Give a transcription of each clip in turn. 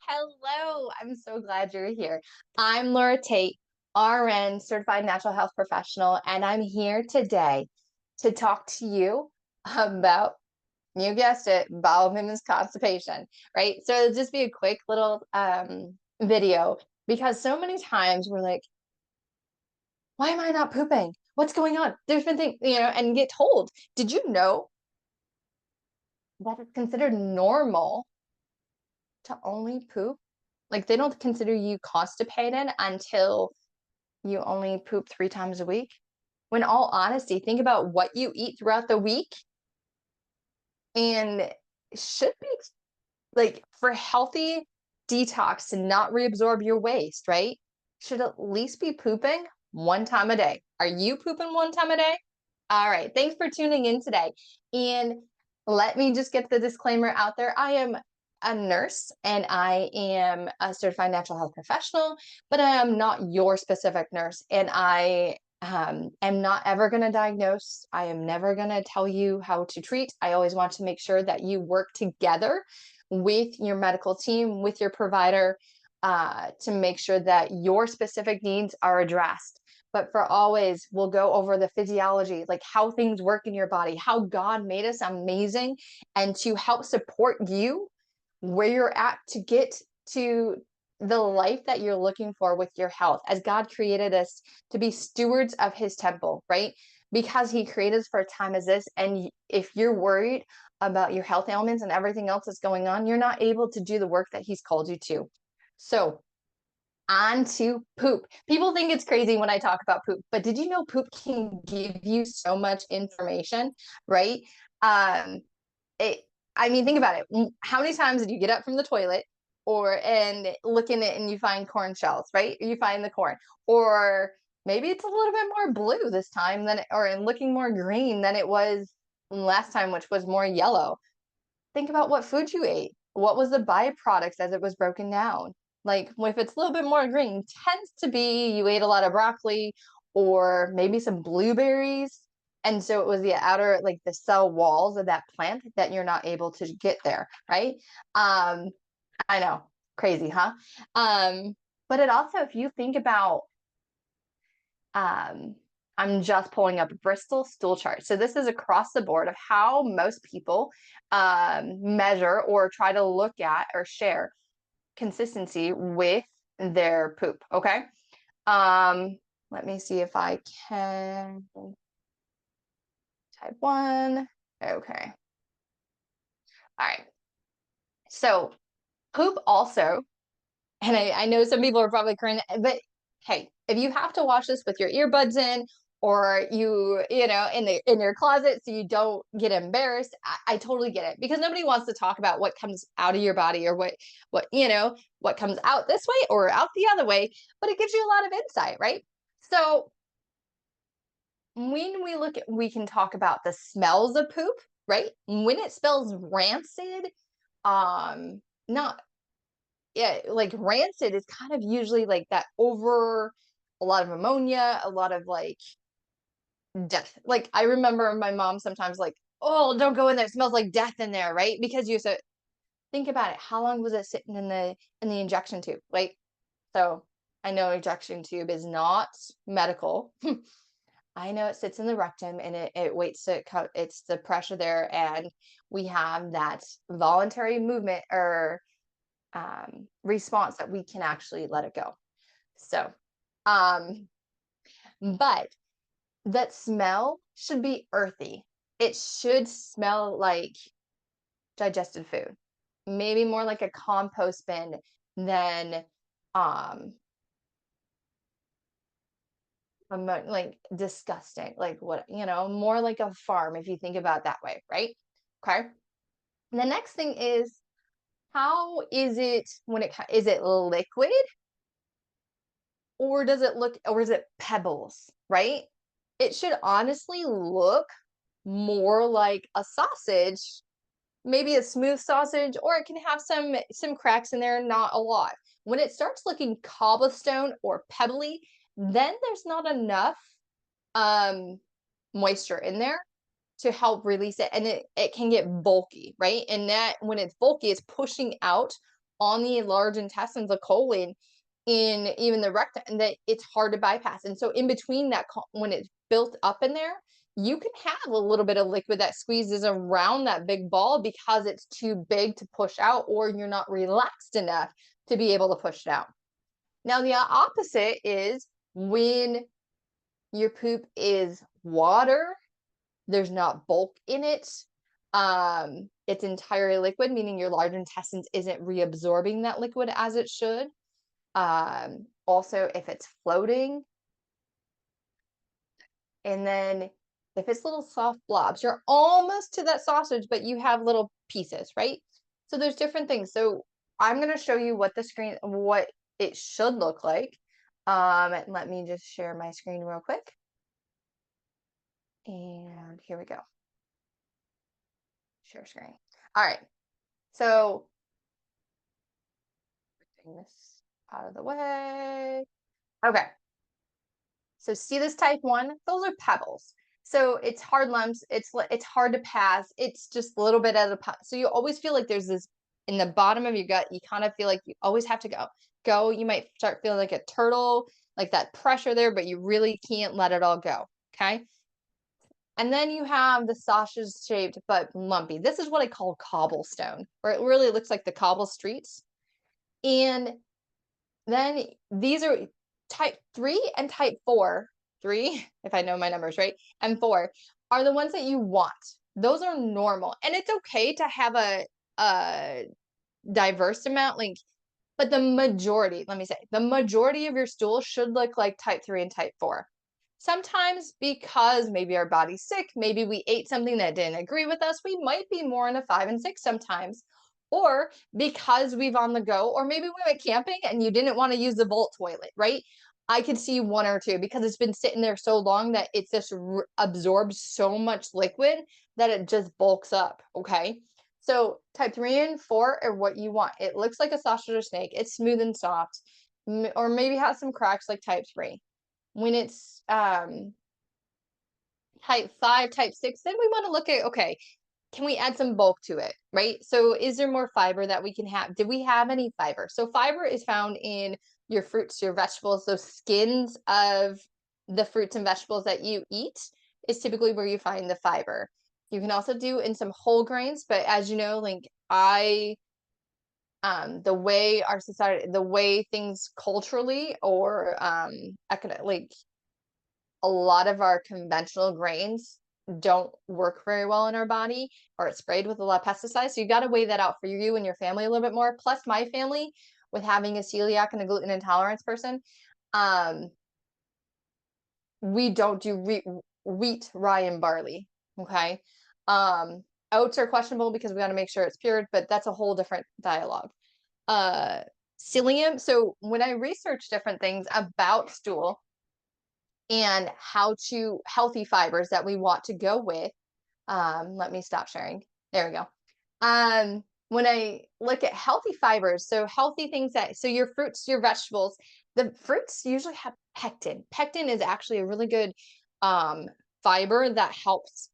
Hello, I'm so glad you're here. I'm Laura Tate, RN, Certified Natural Health Professional, and I'm here today to talk to you about, you guessed it, bowel movements constipation, right? So it'll just be a quick little video because so many times we're like, why am I not pooping? What's going on? There's been things, and get told, did you know that it's considered normal to only poop? Like they don't consider you constipated until you only poop 3 times a week. When all honesty, think about what you eat throughout the week and should be like for healthy detox to not reabsorb your waste, right? Should at least be pooping 1 time a day. Are you pooping 1 time a day? All right. Thanks for tuning in today. And let me just get the disclaimer out there. I am a nurse and I am a certified natural health professional, but I am not your specific nurse. And I am not ever going to diagnose. I am never going to tell you how to treat. I always want to make sure that you work together with your medical team, with your provider, to make sure that your specific needs are addressed. But for always, we'll go over the physiology, like how things work in your body, how God made us amazing, and to help support you where you're at to get to the life that you're looking for with your health, as God created us to be stewards of his temple, right? Because he created us for a time as this. And if you're worried about your health ailments and everything else that's going on, you're not able to do the work that he's called you to. So, on to poop. People think it's crazy when I talk about poop, but did you know poop can give you so much information, right? Um, it, I mean, think about it. How many times did you get up from the toilet and look in it and you find corn shells, right? You find the corn, or maybe it's a little bit more blue this time or looking more green than it was last time, which was more yellow. Think about what food you ate. What was the byproducts as it was broken down? Like if it's a little bit more green, tends to be you ate a lot of broccoli or maybe some blueberries. And so it was the outer, like the cell walls of that plant that you're not able to get there, right? I know, crazy, huh? But it also, if you think about um, I'm just pulling up a Bristol stool chart. So this is across the board of how most people measure or try to look at or share consistency with their poop. Okay. Let me see if I can type 1. Okay. All right. So poop also, and I know some people are probably crying, but hey, if you have to watch this with your earbuds in, or in your closet so you don't get embarrassed, I totally get it, because nobody wants to talk about what comes out of your body or what comes out this way or out the other way, but it gives you a lot of insight, right? So when we can talk about the smells of poop, right? When it smells rancid, not yeah, like rancid is kind of usually like that over a lot of ammonia, a lot of like death. Like I remember my mom sometimes like, oh, don't go in there. It smells like death in there, right? Because you so think about it. How long was it sitting in the injection tube? Like, so I know injection tube is not medical. I know it sits in the rectum and it waits to it's the pressure there, and we have that voluntary movement or response that we can actually let it go. So, um, but that smell should be earthy. It should smell like digested food, maybe more like a compost bin than um like disgusting, like what, more like a farm if you think about it that way, right? Okay. And the next thing is, how is it is it liquid, or does it look, or is it pebbles, right? It should honestly look more like a sausage, maybe a smooth sausage, or it can have some cracks in there, not a lot. When it starts looking cobblestone or pebbly, then there's not enough um moisture in there to help release it, and it can get bulky, right? And that when it's bulky, it's pushing out on the large intestines, the colon, in even the rectum, and that it's hard to bypass. And so in between that, when it's built up in there, you can have a little bit of liquid that squeezes around that big ball because it's too big to push out, or you're not relaxed enough to be able to push it out. Now, the opposite is when your poop is water, there's not bulk in it. It's entirely liquid, meaning your large intestines isn't reabsorbing that liquid as it should. Also, if it's floating, and then if it's little soft blobs, you're almost to that sausage, but you have little pieces, right? So there's different things. So I'm going to show you what it should look like. Let me just share my screen real quick. And here we go. Share screen. All right. So bring this out of the way. Okay. So see this type 1? Those are pebbles. So it's hard lumps. It's hard to pass. It's just a little bit at a so you always feel like there's this in the bottom of your gut. You kind of feel like you always have to go. You might start feeling like a turtle, like that pressure there, but you really can't let it all go. Okay. And then you have the sausage shaped but lumpy. This is what I call cobblestone, where it really looks like the cobble streets. And then these are type 3 and type 4. 3, if I know my numbers right, and 4 are the ones that you want. Those are normal. And it's okay to have a diverse amount, like, but the majority, let me say, the majority of your stool should look like type 3 and type 4. Sometimes because maybe our body's sick, maybe we ate something that didn't agree with us, we might be more in a 5 and 6 sometimes. Or because we've on the go, or maybe we went camping and you didn't want to use the Volt toilet, right? I could see 1 or 2 because it's been sitting there so long that it just absorbs so much liquid that it just bulks up, okay? So type 3 and 4 are what you want. It looks like a sausage or snake. It's smooth and soft, or maybe has some cracks like type 3. When it's type 5, type 6, then we want to look at, okay, can we add some bulk to it, right? So is there more fiber that we can have? Did we have any fiber? So fiber is found in your fruits, your vegetables, those skins of the fruits and vegetables that you eat is typically where you find the fiber. You can also do in some whole grains, but as you know, like the way our society, the way things culturally or like a lot of our conventional grains don't work very well in our body, or it's sprayed with a lot of pesticides. So you got to weigh that out for you and your family a little bit more. Plus my family, with having a celiac and a gluten intolerance person, we don't do wheat, rye, and barley. Okay. Oats are questionable because we got to make sure it's pure, but that's a whole different dialogue. Psyllium. So when I research different things about stool and how to healthy fibers that we want to go with, let me stop sharing. There we go. When I look at healthy fibers, so healthy things so your fruits, your vegetables, the fruits usually have pectin. Pectin is actually a really good fiber that helps,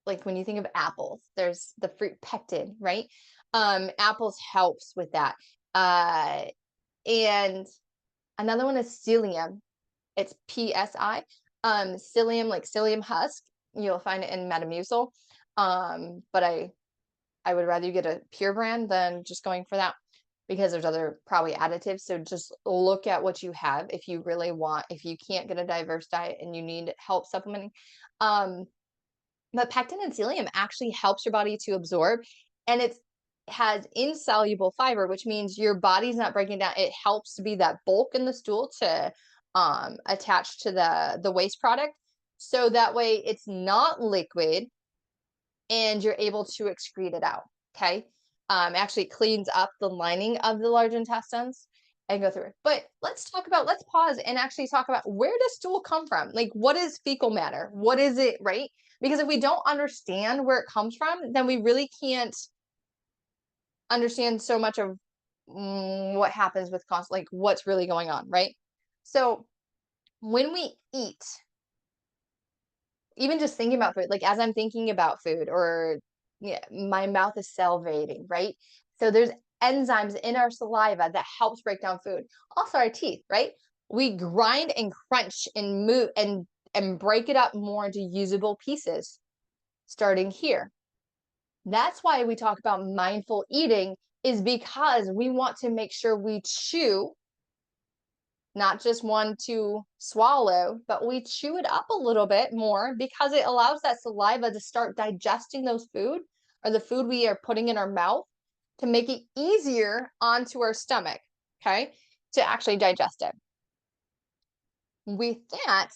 like when you think of apples, there's the fruit pectin, right? Apples helps with that. And another one is psyllium. It's PSI. Psyllium, like psyllium husk. You'll find it in Metamucil. But I would rather you get a pure brand than just going for that, because there's other probably additives. So just look at what you have if you really want, if you can't get a diverse diet and you need help supplementing. But pectin and psyllium actually helps your body to absorb, and it has insoluble fiber, which means your body's not breaking down. It helps to be that bulk in the stool to attach to the waste product. So that way it's not liquid and you're able to excrete it out. Okay. Actually cleans up the lining of the large intestines and go through it. But let's pause and actually talk about, where does stool come from? Like, what is fecal matter? What is it, right? Because if we don't understand where it comes from, then we really can't understand so much of what happens with like what's really going on, right? So when we eat, even just thinking about food, like as I'm thinking about food, or yeah, my mouth is salivating, right? So there's enzymes in our saliva that helps break down food. Also our teeth, right? We grind and crunch and move and break it up more into usable pieces, starting here. That's why we talk about mindful eating, is because we want to make sure we chew, not just one to swallow, but we chew it up a little bit more, because it allows that saliva to start digesting those food, or the food we are putting in our mouth, to make it easier onto our stomach, okay, to actually digest it. With that,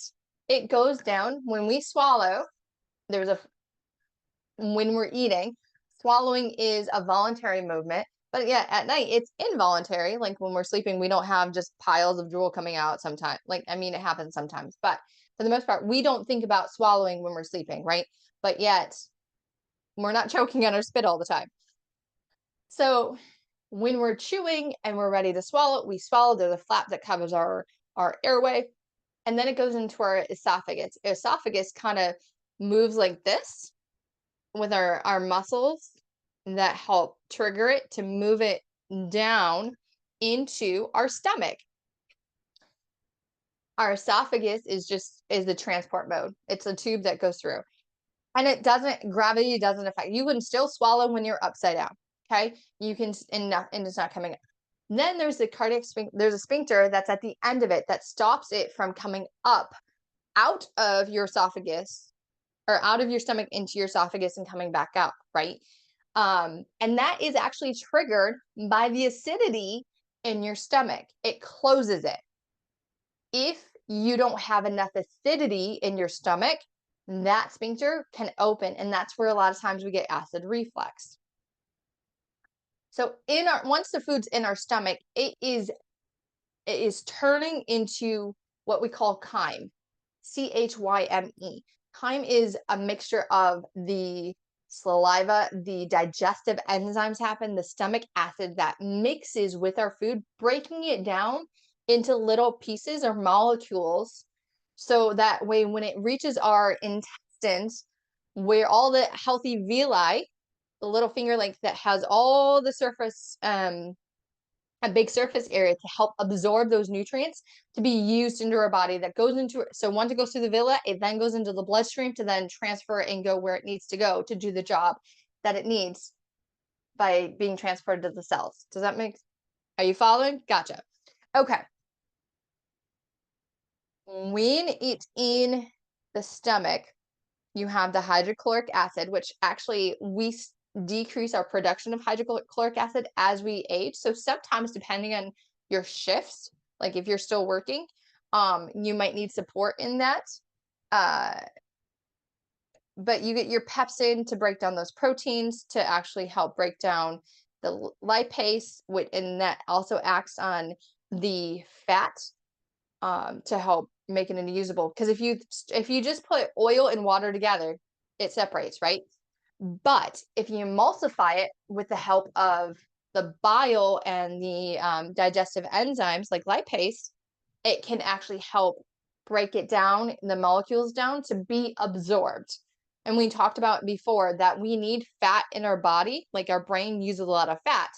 it goes down when we swallow. When we're eating, swallowing is a voluntary movement, but yeah, at night it's involuntary. Like when we're sleeping, we don't have just piles of drool coming out sometimes. Like, I mean, it happens sometimes, but for the most part, we don't think about swallowing when we're sleeping, right? But yet we're not choking on our spit all the time. So when we're chewing and we're ready to swallow, we swallow. There's a flap that covers our airway, and then it goes into our esophagus. Esophagus kind of moves like this with our muscles that help trigger it to move it down into our stomach. Our esophagus is the transport mode. It's a tube that goes through. And gravity doesn't affect. You can still swallow when you're upside down. Okay. You can, and it's not coming up. Then there's the cardiac sphincter. There's a sphincter that's at the end of it that stops it from coming up out of your esophagus, or out of your stomach into your esophagus and coming back out, right? And that is actually triggered by the acidity in your stomach. It closes it. If you don't have enough acidity in your stomach, that sphincter can open, and that's where a lot of times we get acid reflux. So once the food's in our stomach, it is turning into what we call chyme, chyme. Chyme is a mixture of the saliva, the digestive enzymes happen, the stomach acid that mixes with our food, breaking it down into little pieces or molecules. So that way, when it reaches our intestines, where all the healthy villi, the little finger length that has all the surface, a big surface area to help absorb those nutrients to be used into our body, that goes into, so once it goes through the villi, it then goes into the bloodstream to then transfer and go where it needs to go to do the job that it needs by being transported to the cells. Does that are you following? Gotcha. Okay. When it's in the stomach, you have the hydrochloric acid, which actually we decrease our production of hydrochloric acid as we age. So sometimes, depending on your shifts, like if you're still working, you might need support in that. But you get your pepsin to break down those proteins to actually help break down the lipase, and that also acts on the fat to help make it usable. Because if you just put oil and water together, it separates, right? But if you emulsify it with the help of the bile and the digestive enzymes like lipase, it can actually help break it down, the molecules down, to be absorbed. And we talked about before that we need fat in our body, like our brain uses a lot of fat.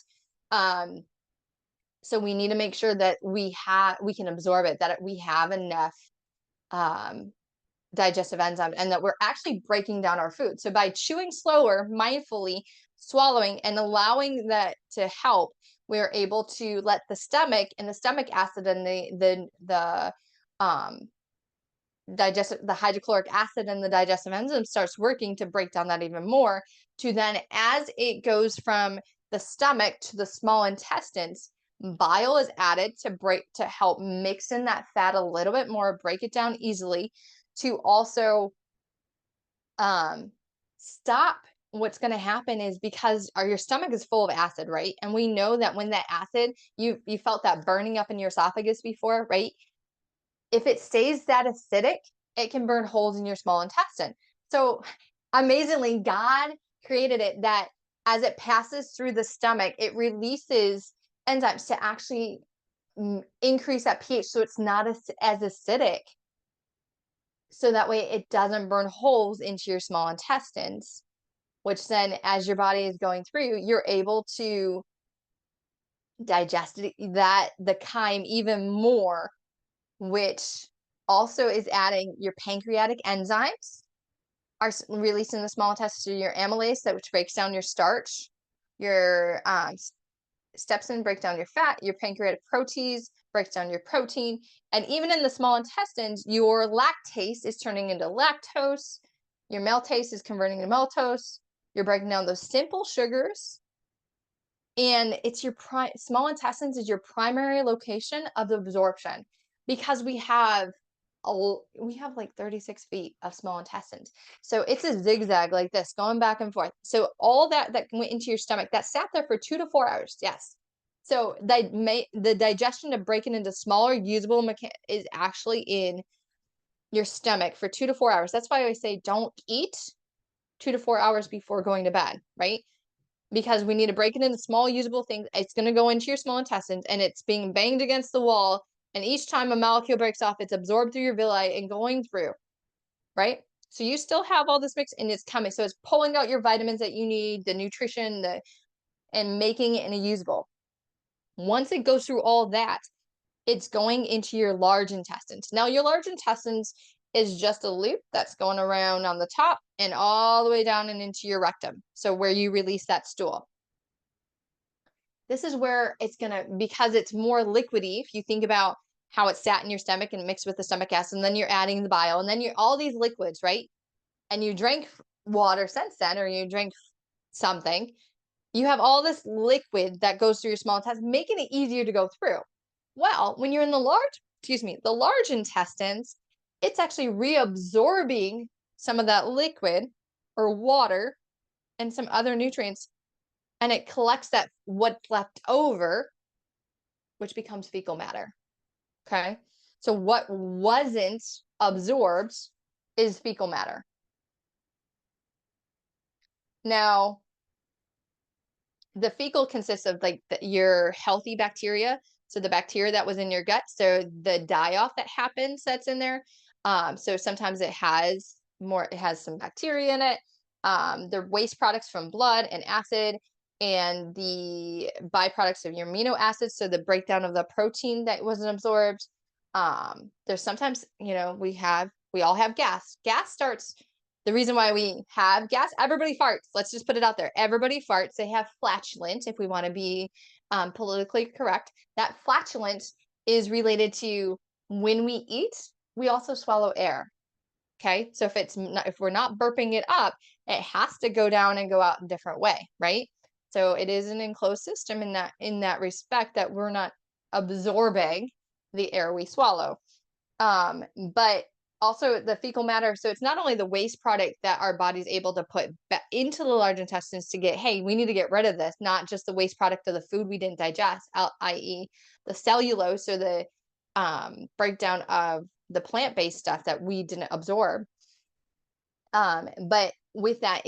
So we need to make sure that we can absorb it, that we have enough digestive enzymes, and that we're actually breaking down our food. So by chewing slower, mindfully swallowing, and allowing that to help, we're able to let the stomach and the stomach acid and the hydrochloric acid and the digestive enzyme starts working to break down that even more, to then, as it goes from the stomach to the small intestines, bile is added to help mix in that fat a little bit more, break it down easily, to also stop. What's going to happen is, because your stomach is full of acid, right? And we know that when that acid, you felt that burning up in your esophagus before, right? If it stays that acidic, it can burn holes in your small intestine. So amazingly, God created it that as it passes through the stomach, it releases enzymes to actually increase that pH, so it's not as acidic. So that way it doesn't burn holes into your small intestines, which then, as your body is going through, you're able to digested that the chyme even more, which also is adding your pancreatic enzymes are released in the small intestine, your amylase, that which breaks down your starch, your steps in break down your fat, your pancreatic protease breaks down your protein, and even in the small intestines, your lactase is turning into lactose, your maltase is converting to maltose, you're breaking down those simple sugars, and it's your small intestines is your primary location of absorption, because we have like 36 feet of small intestines. So it's a zigzag like this, going back and forth. So all that went into your stomach, that sat there for 2 to 4 hours. Yes. So the digestion to break it into smaller usable is actually in your stomach for 2 to 4 hours. That's why I say don't eat 2 to 4 hours before going to bed, right? Because we need to break it into small usable things. It's going to go into your small intestines, and it's being banged against the wall. And each time a molecule breaks off, it's absorbed through your villi and going through, right? So you still have all this mix, and it's coming. So it's pulling out your vitamins that you need, the nutrition, and making it in a usable. Once it goes through all that, it's going into your large intestines. Now, your large intestines is just a loop that's going around on the top and all the way down and into your rectum. So where you release that stool. This is where it's gonna, because it's more liquidy, if you think about how it sat in your stomach and mixed with the stomach acid, and then you're adding the bile, and then you're all these liquids, right? And you drank water since then, or you drink something, you have all this liquid that goes through your small intestine, making it easier to go through. Well, when you're in the large intestines, it's actually reabsorbing some of that liquid or water and some other nutrients, and it collects that what's left over, which becomes fecal matter. Okay. So what wasn't absorbed is fecal matter. Now, the fecal consists of like your healthy bacteria. So the bacteria that was in your gut. So the die-off that happens that's in there. So sometimes it has some bacteria in it. The waste products from blood and acid, and the byproducts of your amino acids. So the breakdown of the protein that wasn't absorbed. There's sometimes, we all have gas. Gas starts. The reason why we have gas, everybody farts. Let's just put it out there. Everybody farts. They have flatulence, if we want to be politically correct. That flatulence is related to when we eat, we also swallow air. Okay. So if we're not burping it up, it has to go down and go out a different way, right? So it is an enclosed system in that respect, that we're not absorbing the air we swallow. But also the fecal matter. So it's not only the waste product that our body's able to put into the large intestines to get, hey, we need to get rid of this, not just the waste product of the food we didn't digest, i.e. the cellulose or the breakdown of the plant-based stuff that we didn't absorb. But with that,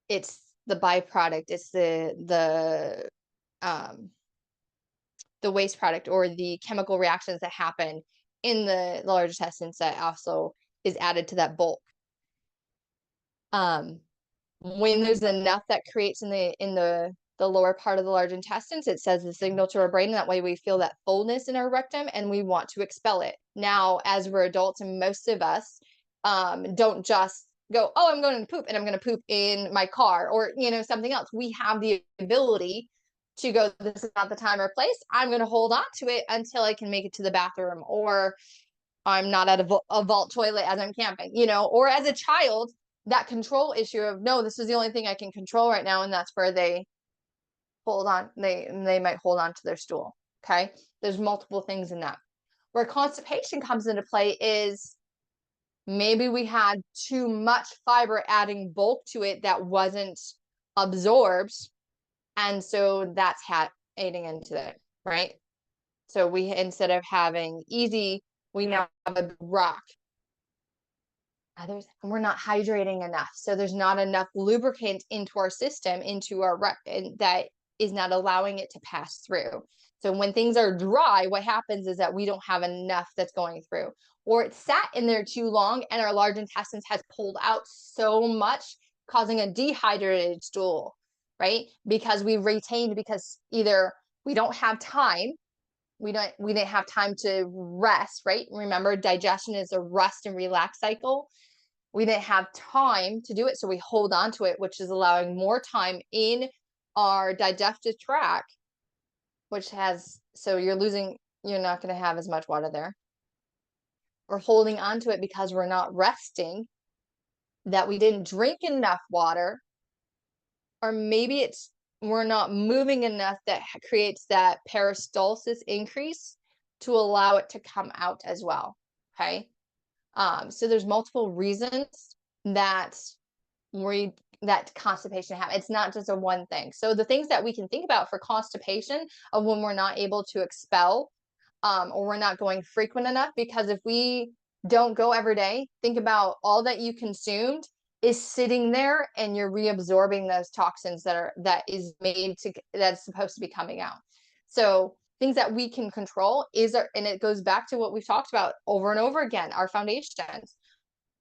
it's the byproduct. It's the waste product or the chemical reactions that happen in the large intestines that also is added to that bulk. When there's enough that creates in the lower part of the large intestines, it sends the signal to our brain, and that way we feel that fullness in our rectum and we want to expel it. Now, as we're adults, and most of us don't just go, oh, I'm going to poop, and I'm going to poop in my car or something else. We have the ability to go, this is not the time or place. I'm going to hold on to it until I can make it to the bathroom, or I'm not at a vault toilet as I'm camping, or as a child, that control issue of, no, this is the only thing I can control right now. And that's where they hold on. They might hold on to their stool. Okay. There's multiple things in that. Where constipation comes into play is maybe we had too much fiber adding bulk to it that wasn't absorbed. And so that's aiding into it, right? So instead of having easy, we now have a rock. We're not hydrating enough. So there's not enough lubricant into our system, into our and that is not allowing it to pass through. So when things are dry, what happens is that we don't have enough that's going through, or it sat in there too long and our large intestines has pulled out so much, causing a dehydrated stool, right? Because we've retained, because either we don't have time. We didn't have time to rest, right? Remember, digestion is a rest and relax cycle. We didn't have time to do it, so we hold on to it, which is allowing more time in our digestive tract, which has, so you're not going to have as much water there. We're holding on to it because we're not resting, that we didn't drink enough water, or maybe it's we're not moving enough that creates that peristalsis increase to allow it to come out as well. Okay. So there's multiple reasons that that constipation happens. It's not just a one thing. So the things that we can think about for constipation of when we're not able to expel, or we're not going frequent enough, because if we don't go every day, think about all that you consumed is sitting there and you're reabsorbing those toxins that's supposed to be coming out. So things that we can control and it goes back to what we've talked about over and over again, our foundations.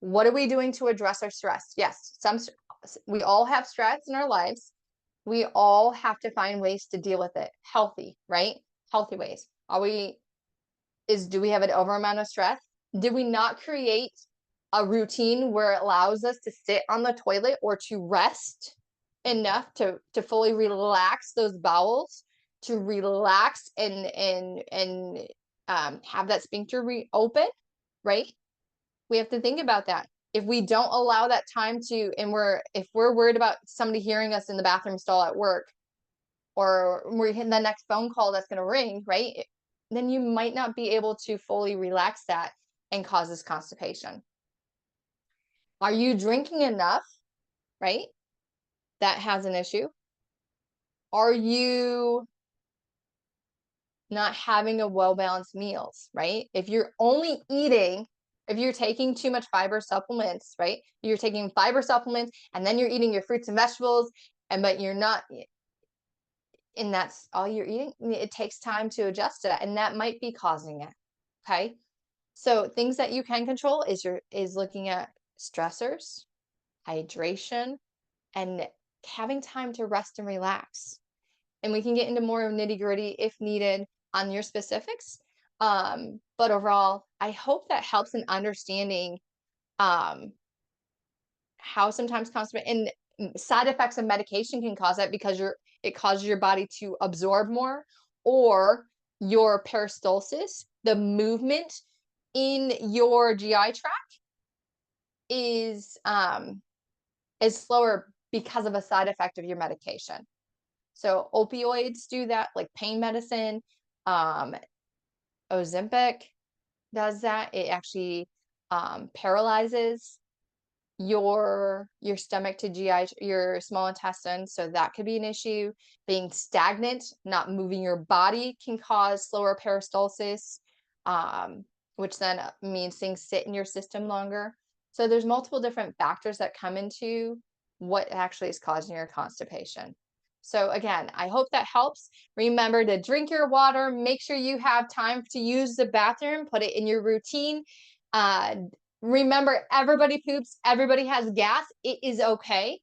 What are we doing to address our stress? Yes, we all have stress in our lives. We all have to find ways to deal with it. Healthy, right? Healthy ways. Do we have an over amount of stress? Did we not create a routine where it allows us to sit on the toilet or to rest enough to fully relax those bowels, to relax and have that sphincter reopen, right? We have to think about that. If we don't allow that time to, if we're worried about somebody hearing us in the bathroom stall at work, or we're hitting the next phone call that's going to ring, right? Then you might not be able to fully relax that and causes constipation. Are you drinking enough, right? That has an issue. Are you not having a well-balanced meals, right? If you're taking too much fiber supplements, right? You're taking fiber supplements and then you're eating your fruits and vegetables, but you're not, and that's all you're eating, it takes time to adjust to that, and that might be causing it. Okay. So things that you can control is looking at stressors, hydration, and having time to rest and relax. And we can get into more nitty-gritty if needed on your specifics. But overall, I hope that helps in understanding how sometimes constipation and side effects of medication can cause that, because it causes your body to absorb more, or your peristalsis, the movement in your GI tract is slower because of a side effect of your medication. So opioids do that, like pain medicine. Ozempic does that. It actually paralyzes your stomach to GI, your small intestine. So that could be an issue. Being stagnant, not moving your body, can cause slower peristalsis, which then means things sit in your system longer. So there's multiple different factors that come into what actually is causing your constipation. So again, I hope that helps. Remember to drink your water. Make sure you have time to use the bathroom. Put it in your routine. Remember, everybody poops. Everybody has gas. It is okay.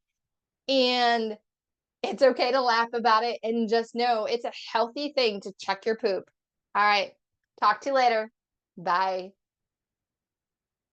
And it's okay to laugh about it. And just know it's a healthy thing to check your poop. All right. Talk to you later. Bye.